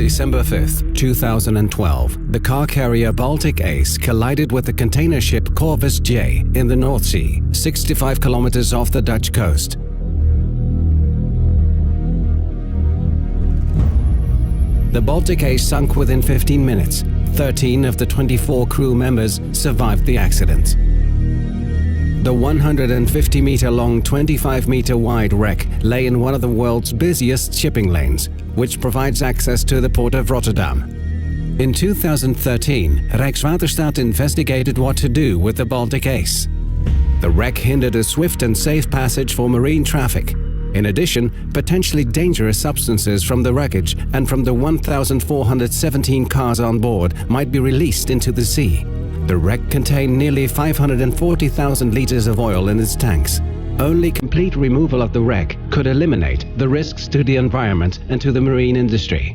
December 5th, 2012, the car carrier Baltic Ace collided with the container ship Corvus J in the North Sea, 65 kilometers off the Dutch coast. The Baltic Ace sunk within 15 minutes. 13 of the 24 crew members survived the accident. The 150-meter-long, 25-meter-wide wreck lay in one of the world's busiest shipping lanes, which provides access to the port of Rotterdam. In 2013, Rijkswaterstaat investigated what to do with the Baltic Ace. The wreck hindered a swift and safe passage for marine traffic. In addition, potentially dangerous substances from the wreckage and from the 1,417 cars on board might be released into the sea. The wreck contained nearly 540,000 liters of oil in its tanks. Only complete removal of the wreck could eliminate the risks to the environment and to the marine industry.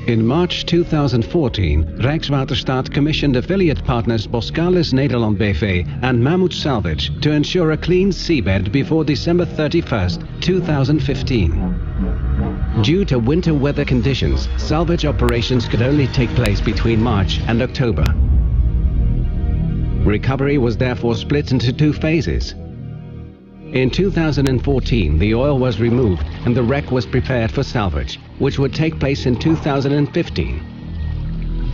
In March 2014, Rijkswaterstaat commissioned affiliate partners Boskalis Nederland BV and Mammoet Salvage to ensure a clean seabed before December 31st, 2015. Due to winter weather conditions, salvage operations could only take place between March and October. Recovery was therefore split into two phases. In 2014, the oil was removed and the wreck was prepared for salvage, which would take place in 2015.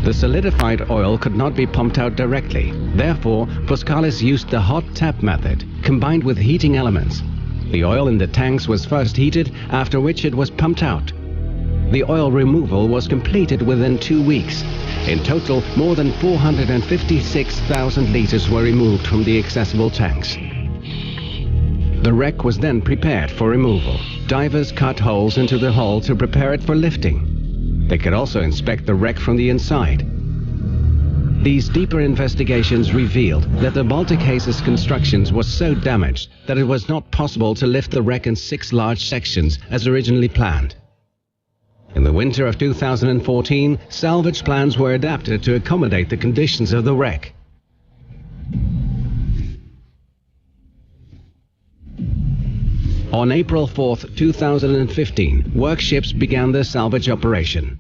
The solidified oil could not be pumped out directly. Therefore, Boskalis used the hot tap method, combined with heating elements. The oil in the tanks was first heated, after which it was pumped out. The oil removal was completed within 2 weeks. In total, more than 456,000 liters were removed from the accessible tanks. The wreck was then prepared for removal. Divers cut holes into the hull to prepare it for lifting. They could also inspect the wreck from the inside. These deeper investigations revealed that the Baltic Ace's construction was so damaged that it was not possible to lift the wreck in 6 large sections as originally planned. In the winter of 2014, salvage plans were adapted to accommodate the conditions of the wreck. On April 4, 2015, workships began their salvage operation.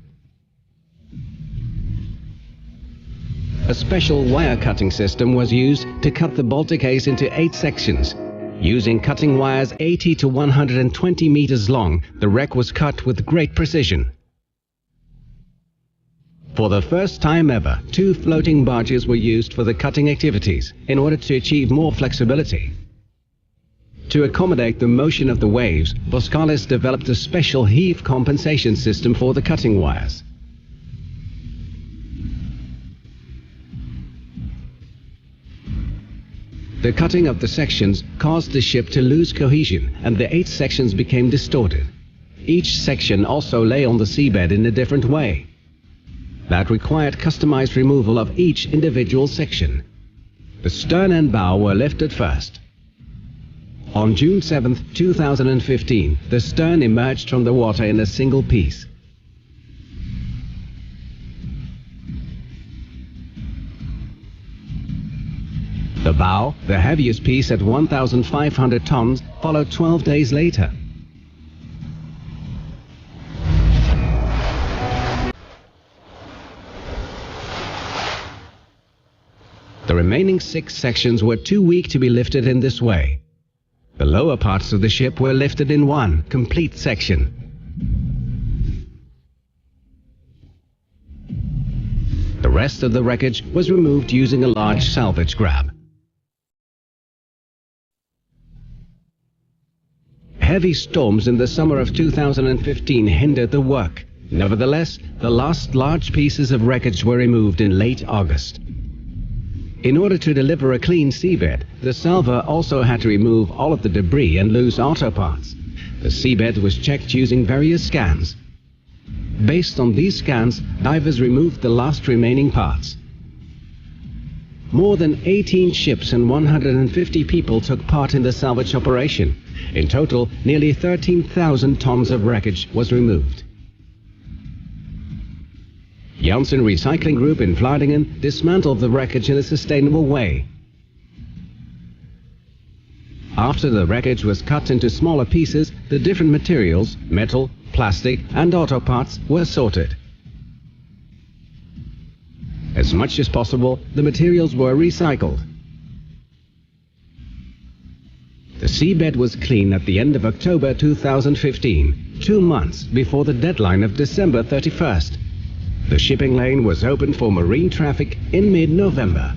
A special wire cutting system was used to cut the Baltic Ace into 8 sections. Using cutting wires 80 to 120 meters long, the wreck was cut with great precision. For the first time ever, 2 floating barges were used for the cutting activities in order to achieve more flexibility. To accommodate the motion of the waves, Boskalis developed a special heave compensation system for the cutting wires. The cutting of the sections caused the ship to lose cohesion, and the 8 sections became distorted. Each section also lay on the seabed in a different way. That required customized removal of each individual section. The stern and bow were lifted first. On June 7, 2015, the stern emerged from the water in a single piece. The bow, the heaviest piece at 1,500 tons, followed 12 days later. The remaining 6 sections were too weak to be lifted in this way. The lower parts of the ship were lifted in one complete section. The rest of the wreckage was removed using a large salvage grab. Heavy storms in the summer of 2015 hindered the work. Nevertheless, the last large pieces of wreckage were removed in late August. In order to deliver a clean seabed, the salver also had to remove all of the debris and loose auto parts. The seabed was checked using various scans. Based on these scans, divers removed the last remaining parts. More than 18 ships and 150 people took part in the salvage operation. In total, nearly 13,000 tons of wreckage was removed. Janssen Recycling Group in Vlaardingen dismantled the wreckage in a sustainable way. After the wreckage was cut into smaller pieces, the different materials, metal, plastic and auto parts were sorted. As much as possible, the materials were recycled. The seabed was clean at the end of October 2015, 2 months before the deadline of December 31st. The shipping lane was opened for marine traffic in mid-November.